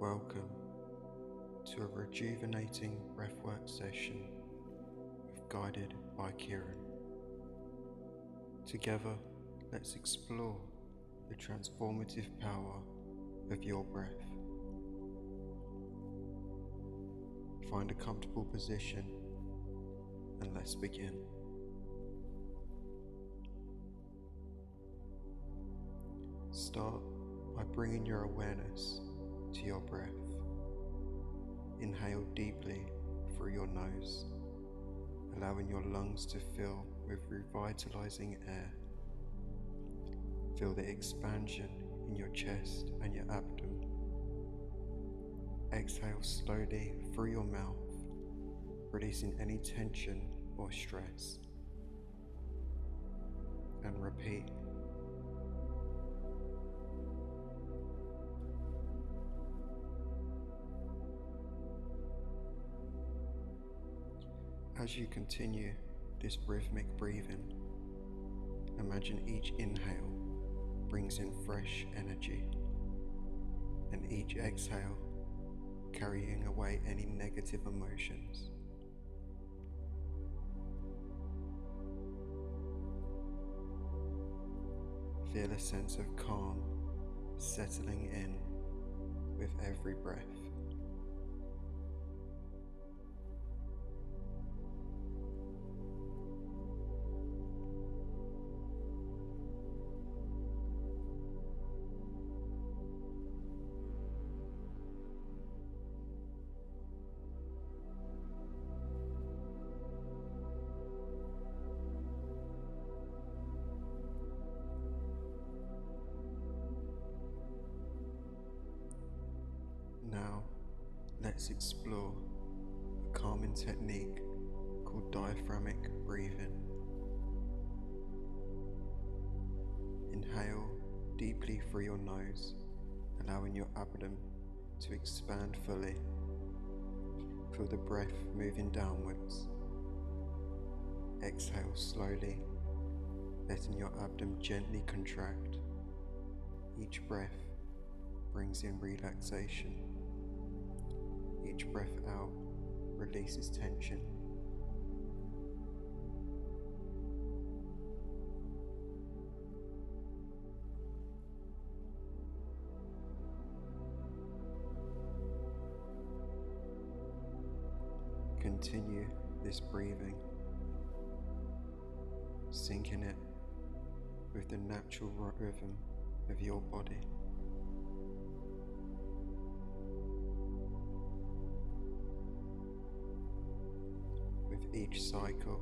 Welcome to a rejuvenating breathwork session with Guided by Kieran. Together, let's explore the transformative power of your breath. Find a comfortable position and let's begin. Start by bringing your awareness to your breath. Inhale deeply through your nose, allowing your lungs to fill with revitalizing air. Feel the expansion in your chest and your abdomen. Exhale slowly through your mouth, releasing any tension or stress. And repeat. As you continue this rhythmic breathing, imagine each inhale brings in fresh energy, and each exhale carrying away any negative emotions. Feel a sense of calm settling in with every breath. Now, let's explore a calming technique called diaphragmic breathing. Inhale deeply through your nose, allowing your abdomen to expand fully. Feel the breath moving downwards. Exhale slowly, letting your abdomen gently contract. Each breath brings in relaxation. Each breath out releases tension. Continue this breathing, syncing it with the natural rhythm of your body. With each cycle,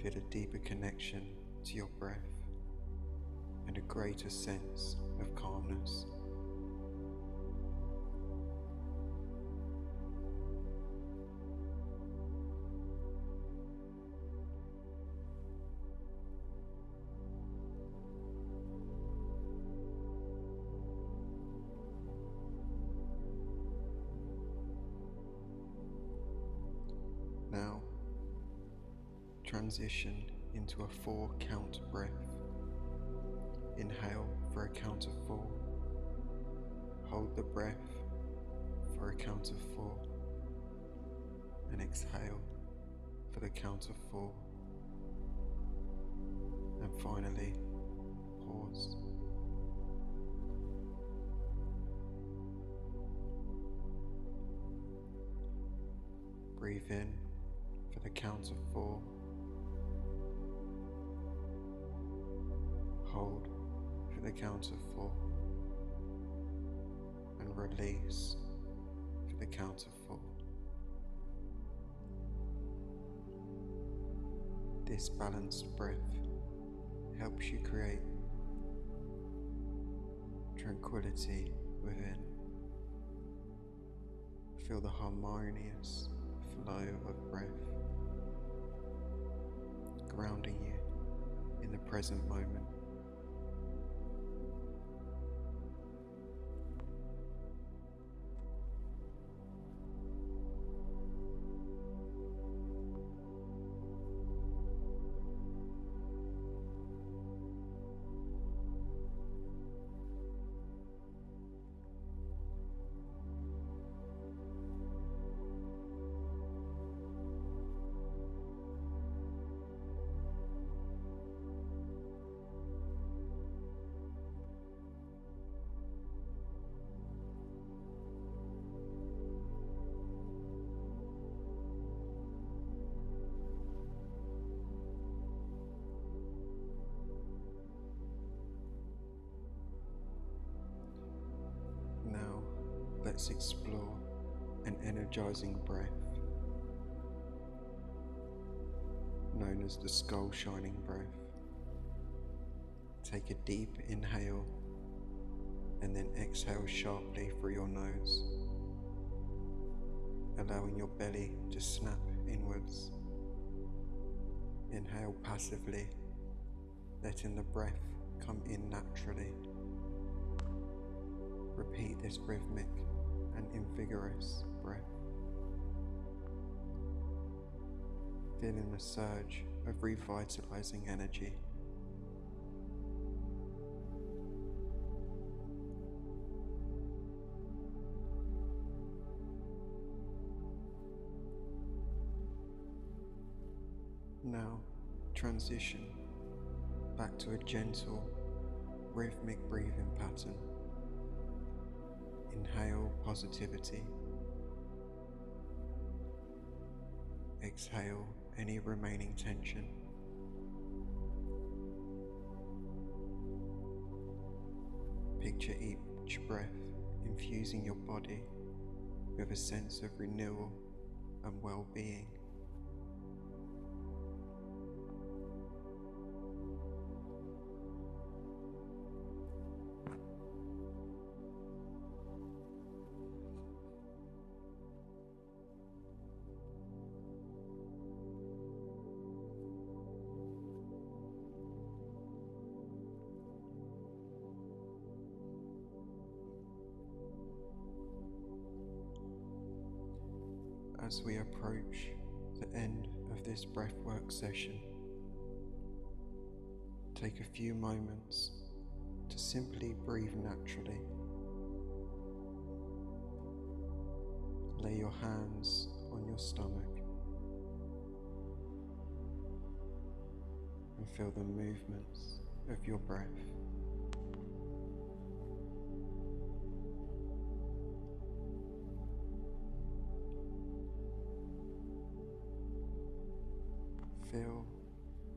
feel a deeper connection to your breath and a greater sense of calmness. Now, transition into a 4-count breath. Inhale for a count of 4. Hold the breath for a count of 4. And exhale for the count of 4. And finally, pause. Breathe in for the count of 4. Hold for the count of 4. And release for the count of 4. This balanced breath helps you create tranquility within. Feel the harmonious flow of breath, grounding you in the present moment. let's explore an energizing breath known as the skull shining breath. Take a deep inhale and then exhale sharply through your nose, allowing your belly to snap inwards. Inhale passively, letting the breath come in naturally. Repeat this rhythmic and invigorous breath, feeling a surge of revitalizing energy. Now transition back to a gentle, rhythmic breathing pattern. Inhale positivity. Exhale any remaining tension. Picture each breath infusing your body with a sense of renewal and well-being. As we approach the end of this breathwork session, take a few moments to simply breathe naturally. Lay your hands on your stomach and feel the movements of your breath. Feel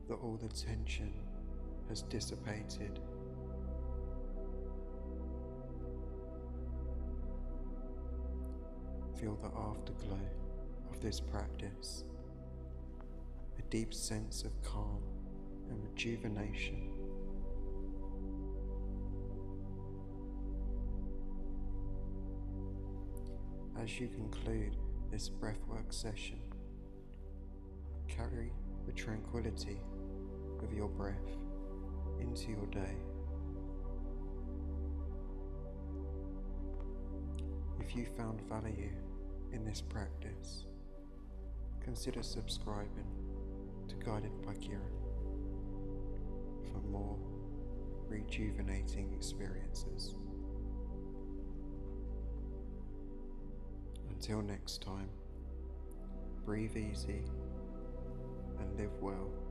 that all the tension has dissipated. Feel the afterglow of this practice, a deep sense of calm and rejuvenation. As you conclude this breathwork session, carry the tranquility of your breath into your day. If you found value in this practice, consider subscribing to Guided by Kieran for more rejuvenating experiences. Until next time, breathe easy and live well.